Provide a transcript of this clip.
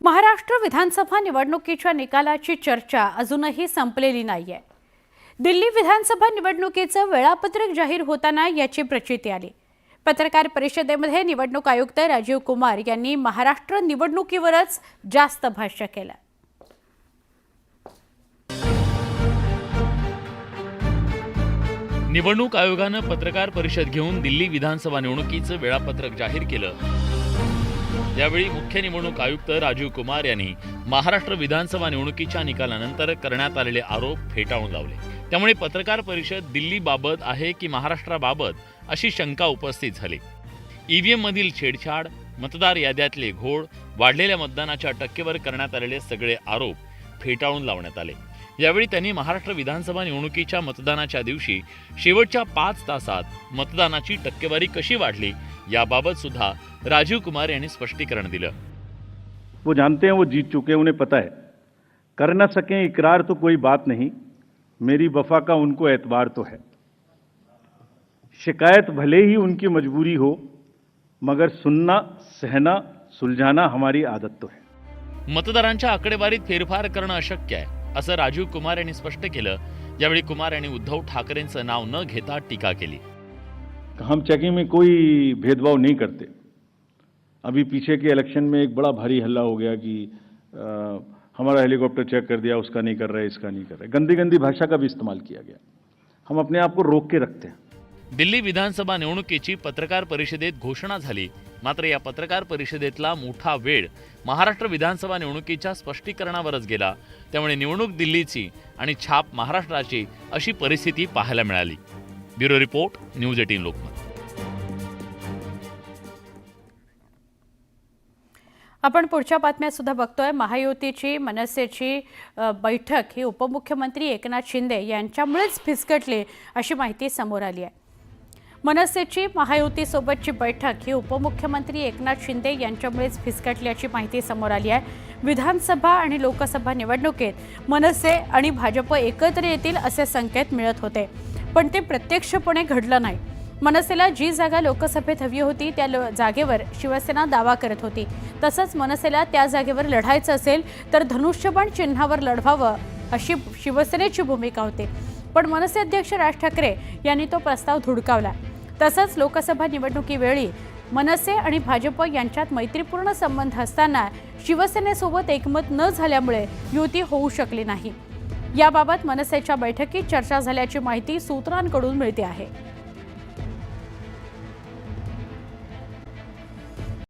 महाराष्ट्र विधानसभा निवडणुकीच्या निकालाची चर्चा अजूनही संपलेली नाहीये। दिल्ली विधानसभा निवडणुकीचं वेळापत्रक जाहीर होताना याची प्रचिती आली। पत्रकार परिषदेमध्ये निवडणूक आयुक्त राजीव कुमार यांनी महाराष्ट्र निवडणुकीवरच जास्त भाष्य केलं। निवडणूक आयोगाने पत्रकार परिषद घेऊन दिल्ली विधानसभा निवडणुकीचं वेळापत्रक जाहीर केलं। यावेळी मुख्य निवडणूक आयुक्त राजीव कुमार यांनी महाराष्ट्र विधानसभा निवडणुकीच्या निकालानंतर करण्यात आलेले आरोप फेटाळून लावले। त्यामुळे पत्रकार परिषद दिल्लीबाबत आहे की महाराष्ट्राबाबत अशी शंका उपस्थित झाली। ईव्हीएम मधील छेडछाड, मतदार याद्यातले घोळ, वाढलेल्या मतदानाच्या टक्केवर करण्यात आलेले सगळे आरोप फेटाळून लावण्यात आले। यावेळी त्यांनी महाराष्ट्र विधानसभा निवडणुकीच्या मतदानाच्या दिवशी शेवटच्या 5 तासात मतदानाची टक्केवारी कशी वाढली याबाबत सुद्धा राजीव कुमार यांनी स्पष्टीकरण दिलं। वो जानते हैं, वो जीत चुके हैं, उन्हें पता है। कर न सकें इकरार तो कोई बात नहीं, मेरी वफा का उनको एतबार तो है। शिकायत भले ही उनकी मजबूरी हो, मगर सुनना, सहना, सुलझाना हमारी आदत तो है। मतदारांच्या आकडेवारीत फेरफार करणं अशक्य आहे असं राजीव कुमार यांनी स्पष्ट केलं। यावेळी कुमार यांनी उद्धव ठाकरेंचं नाव न घेता टीका केली। हम चेकिंग में कोई भेदभाव नहीं करते। अभी पीछे के इलेक्शन में एक बड़ा भारी हल्ला हो गया कि हमारा हेलीकॉप्टर चेक कर दिया, उसका नहीं कर रहे, इसका नहीं कर रहे। गंदी गंदी भाषा का भी इस्तेमाल किया गया। हम अपने आप को रोक के रखते हैं। दिल्ली विधानसभा निवडणुकीची पत्रकार परिषदेत घोषणा झाली, मात्र या पत्रकार परिषदेतला मोठा वेळ महाराष्ट्र विधानसभा निवडणुकीच्या स्पष्टीकरणावरच गेला। त्यामुळे निवडणूक दिल्लीची आणि छाप महाराष्ट्राची अशी परिस्थिती पाहायला मिळाली। Bureau report, news 18 Lokmat. आपण पुढच्या बातम्यात सुद्धा बघतोय। महायुतीची मनसेची बैठक ही उपमुख्यमंत्री एकनाथ शिंदे यांच्यामुळेच फिसकटली अशी माहिती समोर आली आहे। मनसेची महायुतीसोबतची बैठक ही उपमुख्यमंत्री एकनाथ शिंदे यांच्यामुळेच फिसकटल्याची माहिती समोर आली आहे। विधानसभा आणि लोकसभा निवडणुकीत मनसे आणि भाजप एकत्र येतील असे संकेत मिळत होते, पण ते प्रत्यक्षपणे घडलं नाही। मनसेला जी जागा लोकसभेत हवी होती त्या जागेवर शिवसेना दावा करत होती। तसंच मनसेला त्या जागेवर लढायचं असेल तर धनुष्यबाण चिन्हावर लढवावं अशी शिवसेनेची भूमिका होती, पण मनसे अध्यक्ष राज ठाकरे यांनी तो प्रस्ताव धुडकावला। तसंच लोकसभा निवडणुकीवेळी मनसे आणि भाजप यांच्यात मैत्रीपूर्ण संबंध असताना शिवसेनेसोबत एकमत न झाल्यामुळे युती होऊ शकली नाही। याबाबत मनसेच्या बैठकीत चर्चा झाल्याची माहिती सूत्रांकडून मिळते आहे।